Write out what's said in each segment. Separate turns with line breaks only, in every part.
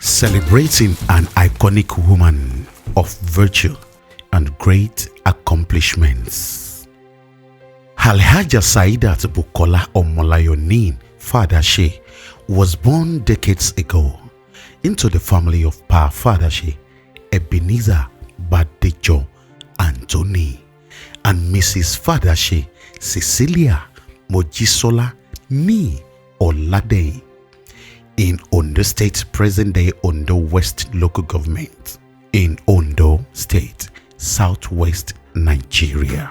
Celebrating an iconic woman of virtue and great accomplishments. Alhajah Saidat Bukola Omolayo Fadashe was born decades ago into the family of Pa Fadashe, Ebenezer Badejo Anthony, and Mrs. Fadashe Cecilia Mojisola Ni Olade in Ondo State, present-day Ondo West local government, in Ondo State, Southwest Nigeria.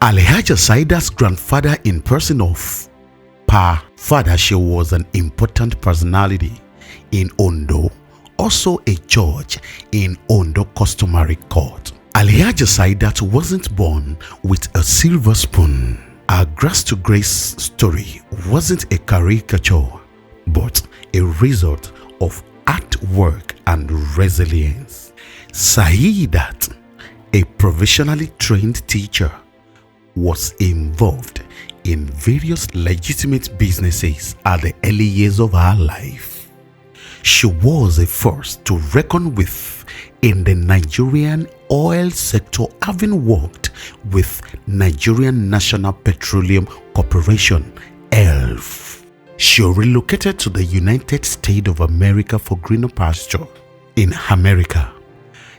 Alhajah Saidat's grandfather in person of Pa Fadashe was an important personality in Ondo, also a judge in Ondo customary court. Alhajah Saidat wasn't born with a silver spoon. Our grass to grace story wasn't a caricature, but a result of hard work and resilience. Saidat, a professionally trained teacher, was involved in various legitimate businesses at the early years of her life. She was a force to reckon with in the Nigerian oil sector, having worked with Nigerian National Petroleum Corporation, ELF. She relocated to the United States of America for greener pasture. In America,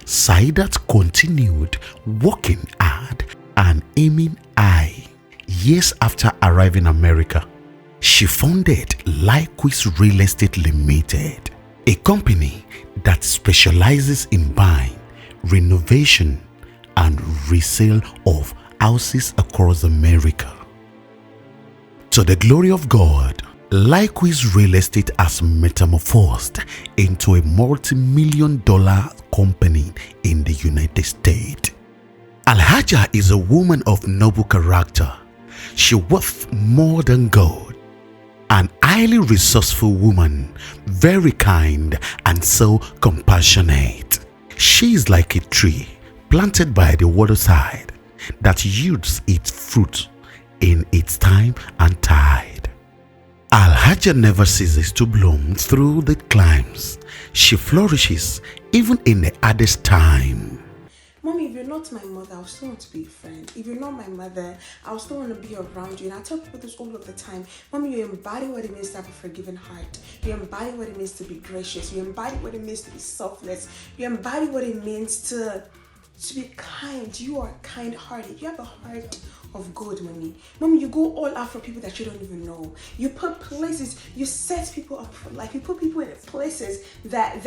Saidat continued working hard and aiming high. Years after arriving in America, she founded Likewise Real Estate Limited, a company that specializes in buying, renovation, and resale of houses across America. To the glory of God, Likewise Real Estate has metamorphosed into a multi-million-dollar company in the United States. Alhajah is a woman of noble character. She worth more than gold. An highly resourceful woman, very kind and so compassionate. She is like a tree planted by the waterside that yields its fruit in its time and tide. Alhajah never ceases to bloom through the climes. She flourishes even in the hardest time.
Mommy, if you're not my mother, I still want to be a friend. If you're not my mother, I still want to be around you. And I tell people this all of the time. Mommy, you embody what it means to have a forgiving heart. You embody what it means to be gracious. You embody what it means to be selfless. You embody what it means to be kind. You are kind-hearted. You have a heart of gold, Mommy. Mommy, you go all out for people that you don't even know. You put places, you set people up for life. You put people in places that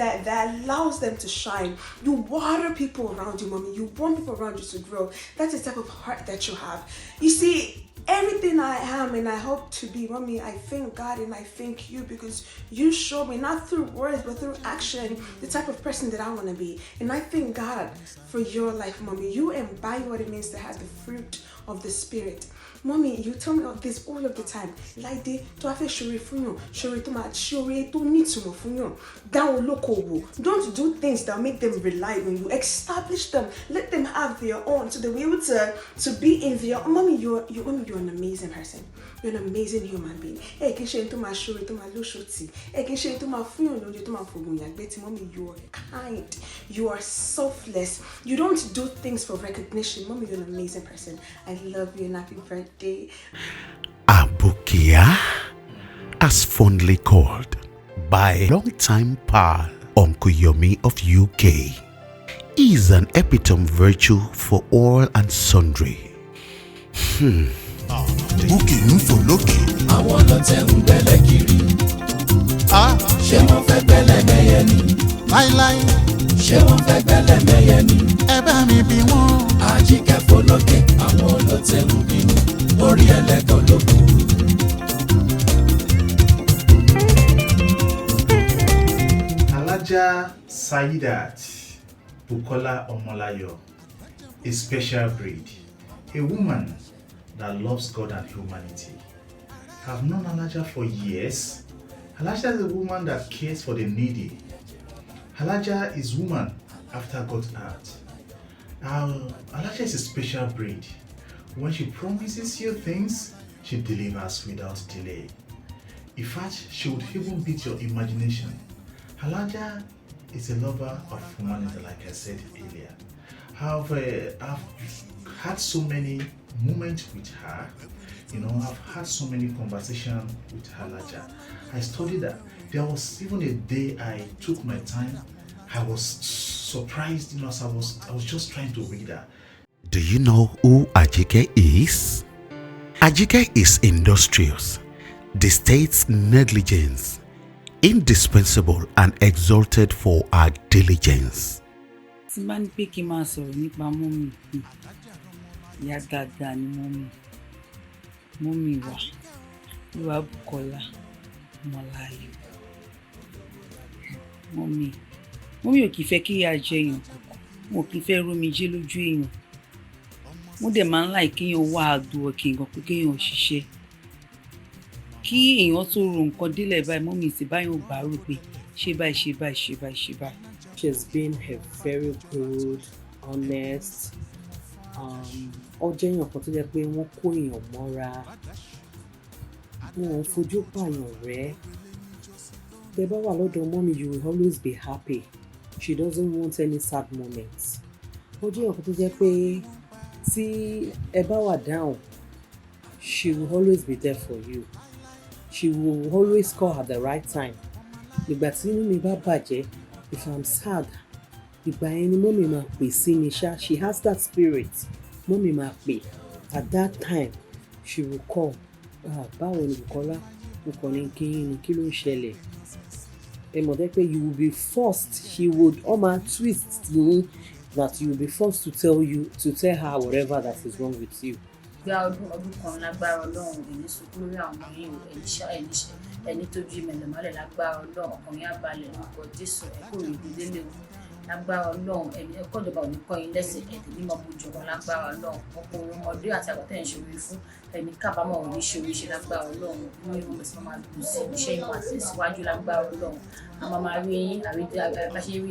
allows them to shine. You water people around you, Mommy. You want people around you to grow. That's the type of heart that you have. You see, everything I am and I hope to be, Mommy, I thank God and I thank you because you show me, not through words, but through action, the type of person that I want to be. And I thank God for your life, Mommy. You embody what it means to have the fruit of the Spirit. Mommy, you tell me this all of the time. Like they to have a shore funyo, shore to my shore to need some funyo. Down local. Don't do things that make them rely on you. Establish them. Let them have their own so they'll be able to be in their own. Mommy, you're an amazing person. You're an amazing human being. Hey, can share to my shore to my loshoti. Hey, can share to my funyo to my fugunya. Betty, Mommy, you are kind. You are selfless. You don't do things for recognition. Mommy, you're an amazing person. I love you and happy birthday.
Abukia, as fondly called by long-time pal Uncle Yomi of UK, is an epitome virtue for all and sundry.
Búkì ń fò lókè.
Àwọn ọlọ́tẹ̀ ń gbẹ́lẹ̀ kiri. Ṣé wọ́n fẹ́ gbẹ́lẹ̀ mẹ́yẹ ni?
Láíláí.
Ṣé wọ́n fẹ́ gbẹ́lẹ̀ mẹ́yẹ ni?
Ẹ bá mi bí wọ́n.
Àjíkẹ́ fò lókè. Àwọn ọlọ́tẹ̀ ń bínú. Orí ẹlẹ́gàn ló kù.
Alhajah Saidat Bukola Omolayo, a special breed, a woman that loves God and humanity. I've known Alhajah for years. Alhajah is a woman that cares for the needy. Alhajah is woman after God's heart. Alhajah is a special breed. When she promises you things, she delivers without delay. In fact, she would even beat your imagination. Alhajah is a lover of humanity, like I said earlier. I've had so many moments with her. I've had so many conversations with Alhajah. I studied that. There was even a day I took my time. I was surprised, as I was just trying to read her.
Do you know who Ajike is? Ajike is industrious, the state's negligence, indispensable and exalted for our diligence.
Tí bá ní pé kí n máa sọ̀rọ̀ nípa mọ́mì, ìyá dáadáa ni mọ́mì wa, Olúwa Bùkọ́lá Omolayo. Mọ́mì ò kì í fẹ́ kí ìyá jẹ èèyàn kankan, wọn ò kì í fẹ́ rómijé lójú èèyàn. Wọ́n dẹ̀ máa ń láì kéèyàn wá àdó ọ̀kìn gan pé kéèyàn ṣiṣẹ́. Kí èèyàn tó ro nǹkan délẹ̀ báyìí, mọ́mì sì báyìí ò bá rò pé ṣe báyìí.
She's been a very good, honest, ó jẹ́ èèyàn kan tó jẹ́ pé wọ́n kó èèyàn mọ́ra, wọn ò fojú pààyàn rẹ́. Tẹ́ bá wà lọ́dọ̀ mọ́mì, you will always be happy. She doesn't want any sad moments. Ó jẹ́ èèyàn kan tó jẹ́ pé tí ẹ bá wà down, she will always be there for you. She will always call at the right time. Ìgbà tí inú mi bá bàjẹ́, if I'm sad, ìgbà yẹn ni mọ́mì máa pè sí mi ṣá. She has that spirit. Mọ́mì máa pè. At that time, she will call. Báwo ni Bùkọ́lá? Mo kàn ní kí ló ń ṣẹlẹ̀? Ẹ mọ̀ dẹ́ pé you will be forced. She would twist you that you will be forced to tell her whatever that is wrong with you.
Bí ọdún kan lágbára Ọlọ́run, èyí sunkún lórí àwọn ọmọ yìí, ẹni tó jí mẹ̀lẹ̀mọ́lẹ̀ lágbára Ọlọ́run, ọkàn yín á balẹ̀ lórúkọ Jésù, ẹ kò rí ìdílé o. Lágbára Ọlọ́run, ẹ̀kọ́ ìjọba ò ní kọ́ yín lẹ́sẹ̀, ẹ̀dẹ̀ ní mọ̀ bójú ọmọ lágbára Ọlọ́run. Ọkọ̀ ọmọdé àti àgbàtẹ́ ń ṣòro fún ẹni kábàámọ̀ ò ní ṣe oríṣi lágbára Ọlọ́run. Inú ìwọ̀n sì máa dùn sí iṣẹ́ yín máa tẹ̀síwájú lágbára Ọlọ́run. A máa rí yín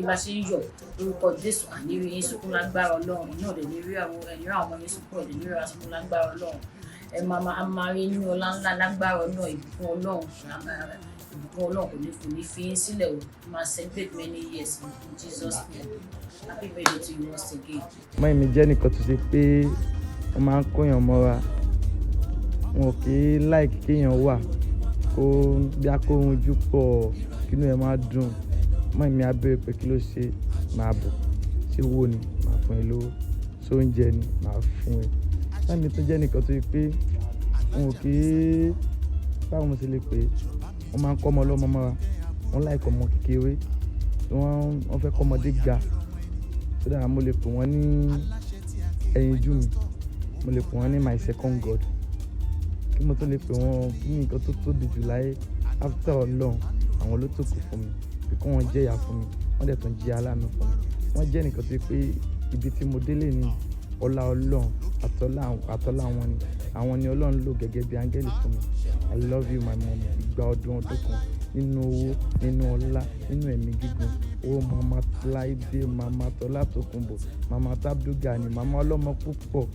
bá ṣe ń yọ̀ lórúkọ Jésù, àní rí yín sunkún lágbára Ọlọ́run. Iná ọ̀dẹ̀ ní rí àwọn ọmọ yín sunkún, ọ̀dẹ̀ ní rí àwọn sunkún lágbára Ọlọ́run. Ẹ máa rí yín ọlá ńlá lágbára Ọlọ́run. Ìbùkún Ọlọ́run kò ní fi yín sílẹ̀ o. Máa celebrate many years in Jesus' name. Happy birthday to you once again.
Mọ́ mi jẹ́ nìkan tó ṣe pé wọ́n máa ń kóyàn mọ́ra. Wọn kì í like kéèyàn wà kó bí a kó ojú pọ̀ kínú ẹ̀ máa dùn. Mọ́ mi á béèrè pé kí ló ṣe, máa bọ̀. Ṣé owó ni màá fún ẹ lówó? Ṣé oúnjẹ ni màá fún ẹ? Mọ́ mi tó jẹ́ nìkan tó ṣe pé wọn kì í báwo mo ṣe lè pè é. Wọ́n máa ń kọ́ ọmọ ọlọ́mọ mọ́ra. Wọ́n like ọmọ kékeré. Wọ́n fẹ́ kọ́ ọmọdé ga. So that mo lè pè wọ́n ní ẹyinjú mi. Mo lè pè wọ́n ní my second God. Kí mo tó lè pè wọ́n kí ni nǹkan tó tóbi jù láyé after Ọlọ́run, àwọn ló tó kù fún mi. Bí kò wọ́n jẹ́ ìyá fún mi, wọ́n dẹ̀ tún jẹ́ aláàánú fún mi. Wọ́n jẹ́ nìkan tó pé ibi tí mo délé ní ọlá Ọlọ́run àtọ́lá wọn ni. Àwọn ni Ọlọ́run lò gẹ́gẹ́ bí áńgẹ́lì fún mi. I love you my mom. Ìgbà ọdún kan nínú owó, nínú ọlá, nínú ẹ̀mí gígùn. Owó mama Láìdé, mama Tọ́lá Tókunbọ̀, mama Tabdugani, mama ọlọ́mọ púpọ̀.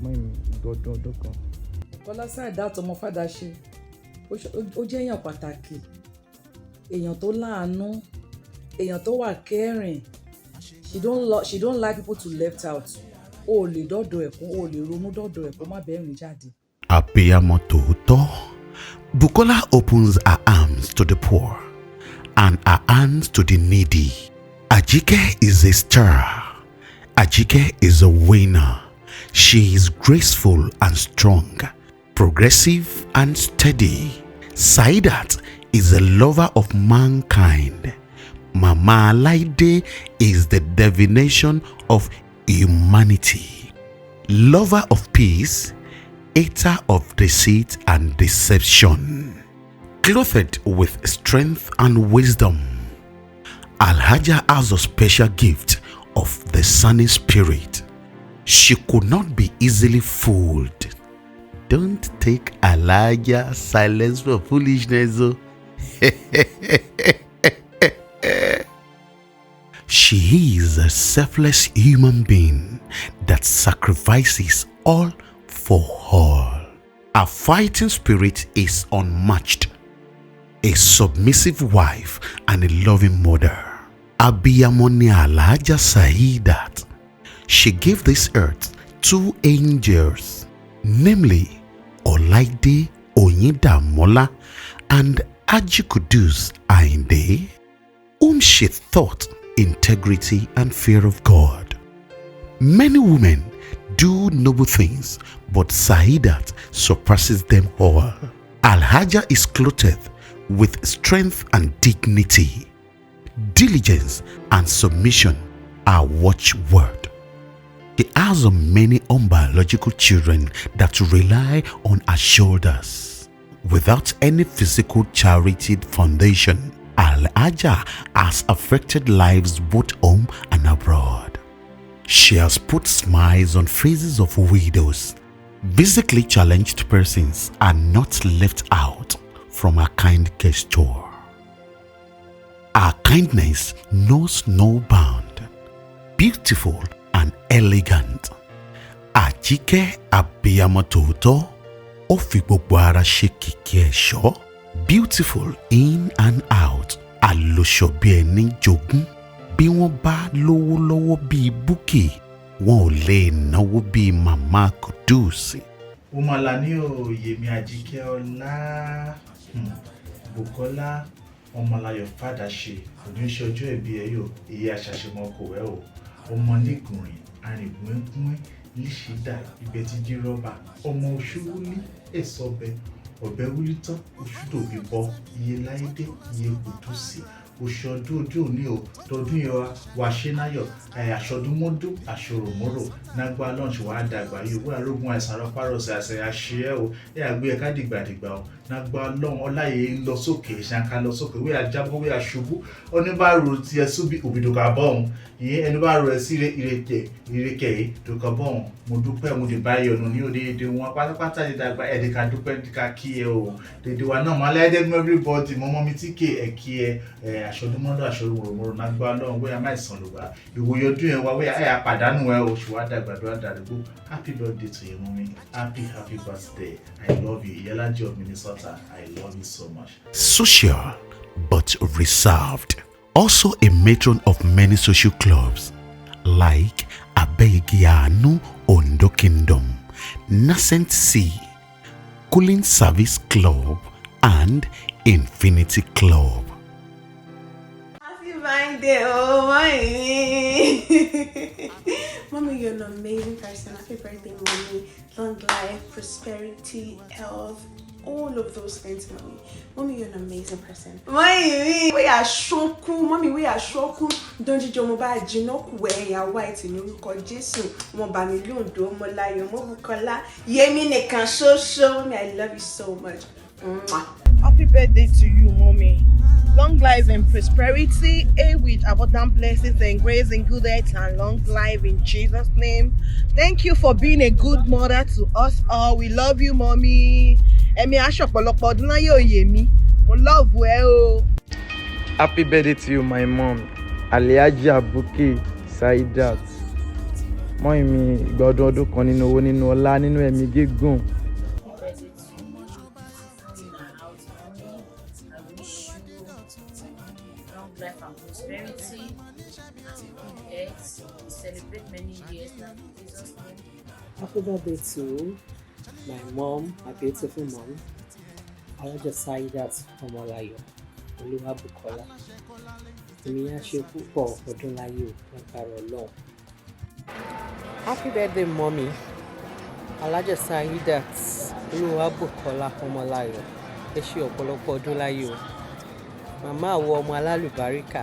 Mọ́ mi ìgbà ọdún kan.
Bọ́lá Saidat ọmọ Fàdáṣe, ó jẹ́ èèyàn pàtàkì, èèyàn tó láàánú, èèyàn tó wà caring. She don't like people to left out. O lè dọ́dọ̀ ẹ̀kún, o lè ronú dọ́dọ̀ ẹ̀kún, má bẹ́ẹ̀ rìn jáde.
Abiyamọ tòótọ́, Bukola opens her arms to the poor and her hands to the needy. Ajike is a star. Ajike is a winner. She is graceful and strong, progressive and steady. Saidat is a lover of mankind. Mama Laide is the divination of humanity. Lover of peace, hater of deceit and deception. Clothed with strength and wisdom, Alhajah has a special gift of the sunny spirit. She could not be easily fooled. don't take Alhajah silence for foolishness. Oh. She is a selfless human being that sacrifices all for all. Her fighting spirit is unmatched. A submissive wife and a loving mother. Abiyamo ni Alhajah Saidat. She gave this earth 2 angels, namely Olaide Oyindamola and Ajikudus Ainde, whom she thought integrity and fear of God. Many women do noble things, but Saidat surpasses them all. Alhajah is clothed with strength and dignity. Diligence and submission are watchword. She has many unbiological children that rely on her shoulders. Without any physical charity foundation, Alhajah has affected lives both home and abroad. She has put smiles on faces of widows. Physically challenged persons are not left out from her kind gesture. Her kindness knows no bound. Beautiful and elegant. Àjíkẹ́ abiyamọ tòótọ́, ó fi gbogbo ara ṣe kìkì ẹ̀ṣọ́. Beautiful in and out. Àlòṣọ bí ẹni jogún. Bí wọ́n bá lówó lọ́wọ́ bíi Bukky, wọn ò lè náwó bíi Màmá Kúdùsì.
Omolayo Yemi Àjíkẹ́ ọlá Bùkọ́lá Omolayo fàdáṣe oníṣẹ́ ọjọ́ ìbí ẹ yóò iye àṣàṣemọ́kọ̀ ẹ o ọmọ nígùnrin arìngbùngbùn líṣìdá ìgbẹ́tíjí rọ́bà ọmọ òṣùwúlí èsọ̀bẹ ọ̀bẹ wúlí tán òṣùdòbí bọ iye láìdé iye Kúdùsì oṣọdún ojú òní o tọdún yẹn wá ṣe náyọ àṣọdúnmọdún àṣọròmọrò nágbà lunch wàá dàgbà yìí wọ́n arógun àìsàn arọpárọsẹ àṣẹ àṣẹ o àgbé ẹ̀ka dìgbàdìgbà o nágbà lọ́hùn ọláyé lọ sókè ṣàǹkà lọ sókè wíyà jábọ́ wíyà ṣubú oníbàárò tiẹ̀ súbí òbídòkà bọ́ọ̀hún ìyẹn ẹni bá rọ ẹ sí ìrèké yìí dòkà bọ́ọ̀hún mo dúpẹ́ mo dì báyìí ọ̀nà ní òde èdè wọn pátápátá ní dàgbà ẹ̀ẹ́dẹ̀ka dúpẹ́ díka kí ẹ o dèdè wa náà máa lẹ́ẹ́dẹ́gbẹ́ everybody mọ́mọ́ mi tí kè ẹ̀ kí ẹ àṣọdúnmọ́dún àṣọròmọ̀rọ̀ nágbà lọ́hùn wíyà má ìsàn lùgbà ìwòye ọdún yẹn wá wíyà ẹ̀ àpàdánù ẹ o ṣùgbọ́n àdàgbàdo àdàrúgbó happy birthday to you mommy happy birthday I love you Iyalaji of Minnesota I love you so much.
Social but reserved. Also a matron of many social clubs like Abegianu Ondo Kingdom, Nascent Sea, Cooling Service Club, and Infinity Club.
Happy birthday, oh mommy! Mommy, you're an amazing person. Happy birthday, mommy. Long life, prosperity, health, all of those things, mommy. Mommy, you're an amazing person. Mommy, we are shoku. Mommy, we are shoku. Don't you know about Jinoku where you are white in you call Jason? Mobami Lundo, Omolayo, Mobukola, Yemi Nekan, so. Mommy, I love you so much. Mwah.
Happy birthday to you, mommy. Long life and prosperity, with abundant blessings and grace and good health and long life in Jesus' name. Thank you for being a good mother to us all. We love you, mommy. Emi aṣọ̀pọ̀lọpọ̀ ọdún láyé òye mi. Mo love ẹ o.
Happy birthday to you, my mom. Alhajah Bukky Saidat. Mọ́ mi ìgbà ọdún kan nínú owó nínú ọlá nínú ẹ̀mí gígùn.
Life and prosperity, we celebrate many years now in Jesus' name.
Happy birthday to my mom, my beautiful mom, Alhajah Saidat Omolayo, Olúwabùkọ́lá. Èmi á ṣe púpọ̀ ọdún láyé o, lágbára Ọlọ́run. Happy birthday, mommy, Alhajah Saidat Olúwabùkọ́lá Omolayo. Ẹ ṣe ọ̀pọ̀lọpọ̀ ọdún láyé o. Màmá àwọ ọmọ alálùbáríkà,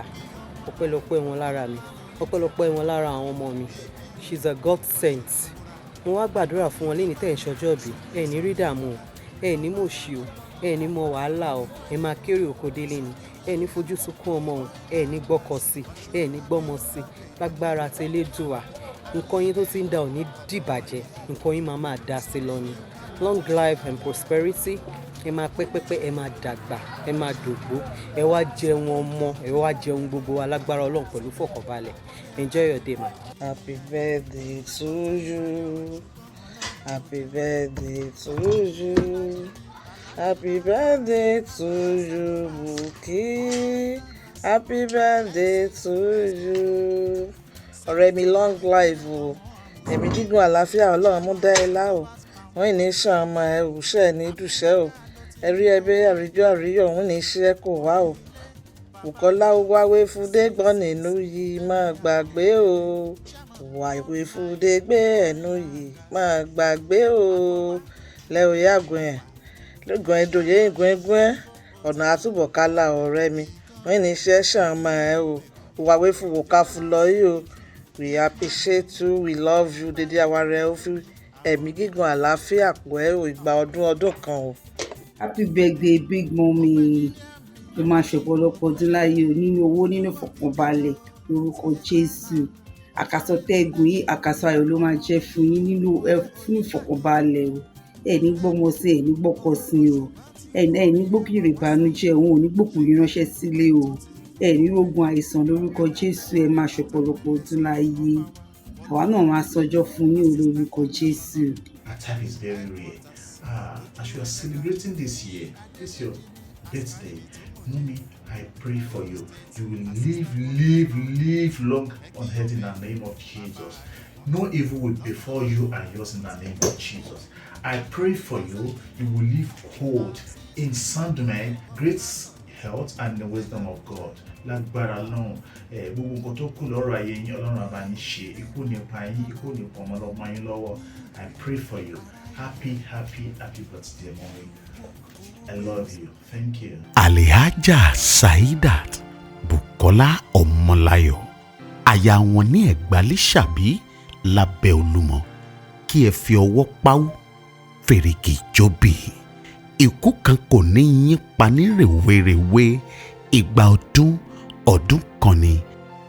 ọpẹ́lọpẹ́ wọn lára mi, ọpẹ́lọpẹ́ wọn lára àwọn ọmọ mi. She's a God sent. Mo wá gbàdúrà fún wọn lẹ́ni tẹ́ ń ṣọjọ́ bí. Ẹ ní rí dààmú o, ẹ ní mòṣì o, ẹ ní mọ wàhálà o, ẹ máa kéré oko délé ni. Ẹ ní fojú sunkún ọmọ o, ẹ ní gbọ́kọ sí, ẹ ní gbọ́mọ sí. Lágbára tẹlẹ́dùà. Nǹkan yín tó ti ń da ò ní dìbàjẹ́, nǹkan yín máa dá sí lọ ni. long life and prosperity. Ẹ máa pẹ́pẹ́pẹ́, ẹ máa dàgbà, ẹ máa dògbó, ẹ wá jẹun ọmọ, ẹ wá jẹun gbogbo alágbára Ọlọ́run pẹ̀lú fọkànbalẹ̀. Enjoy your day, ma.
Happy birthday to you. Happy birthday to you. Happy birthday to you, Buki. Happy birthday to you. Ọ̀rẹ́ mi, long life o. Ẹ̀mí gígùn àlàáfíà Ọlọ́run mú dá ẹ lá o. Wọ́n ní ṣàn ọmọ ẹ òṣẹ́ ní dùṣẹ́ o. Ẹ̀rí ẹbí àríjọ àríyọ̀ òun ní iṣẹ́ kò wá o. Bùkọ́lá wáwé fúdé gbọ́n nínú yìí máa gbàgbé o. Wàwé fúdé gbé ẹnu yìí máa gbàgbé o. Lẹ́wọ̀ yàgùn ẹ̀. Lẹ́gùn ẹ̀dọ̀yẹ ìgùn ẹ̀gùn ẹ̀. Ọ̀nà àtúbọ̀kálà ọ̀rẹ́ mi. Wọ́n ní iṣẹ́ ṣàn ọmọ ẹ o. Wàwé fúwò ká fún lọ yìí o. We appreciate you, we love you. Dédé àwa rẹ̀ ó fi ẹ̀mí gígùn àlàáfíà pọ̀ ẹ́ o. Ìgbà ọdún kan o.
Happy birthday big mommy. Ló máa ṣọ̀pọ̀lọpọ̀ ọdún láyé o, nínú owó, nínú ìfọ̀kànbalẹ̀ lórúkọ Jésù. Àkàsọ tẹ́gùn yìí, àkàsọ ayọ̀ ló máa jẹ́ fún yín nínú fún ìfọ̀kànbalẹ̀ o. Ẹ ní gbọ́mọ sí, ẹ ní gbọ́kọ sí o. Ẹ ní gbókìrì ìbànújẹ́, òun ò ní gbòkùnrin ránṣẹ́ sílé o. Ẹ ní rógun àìsàn lórúkọ Jésù. Ẹ máa ṣọ̀pọ̀lọpọ̀ ọdún láyé. Àwa náà máa sọjọ́ fún yín lórúkọ Jésù.
Our time is very rare. As you are celebrating this year, this your birthday, Mommy, I pray for you. You will live long on earth in the name of Jesus. No evil will befall you and yours in the name of Jesus. I pray for you. You will live whole in sound mind, great health and the wisdom of God. Lágbára Ọlọ́run, gbogbo nǹkan tó kù lọ́rọ̀ ayé yín Ọlọ́run á bá yín ṣe. Ikú ní pa yín, ikú ní pa ọmọ lọ́mọ yín lọ́wọ́. I pray for you. Happy birthday, Mommy. I love you. Thank you.
Alhajah Saidat Bukola Omolayo. Aya wọn ní Ẹ̀gbálẹ́ṣàbí lábẹ́ Olúmọ. Kí ẹ fi ọwọ́ páwó, fèrèkì jóbì. Ikú kan kò ní yín pa ní rèwerèwe. Ìgbà ọdún kan ni.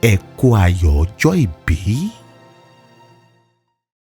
Ẹ kú ayọ̀ ọjọ́ ìbí.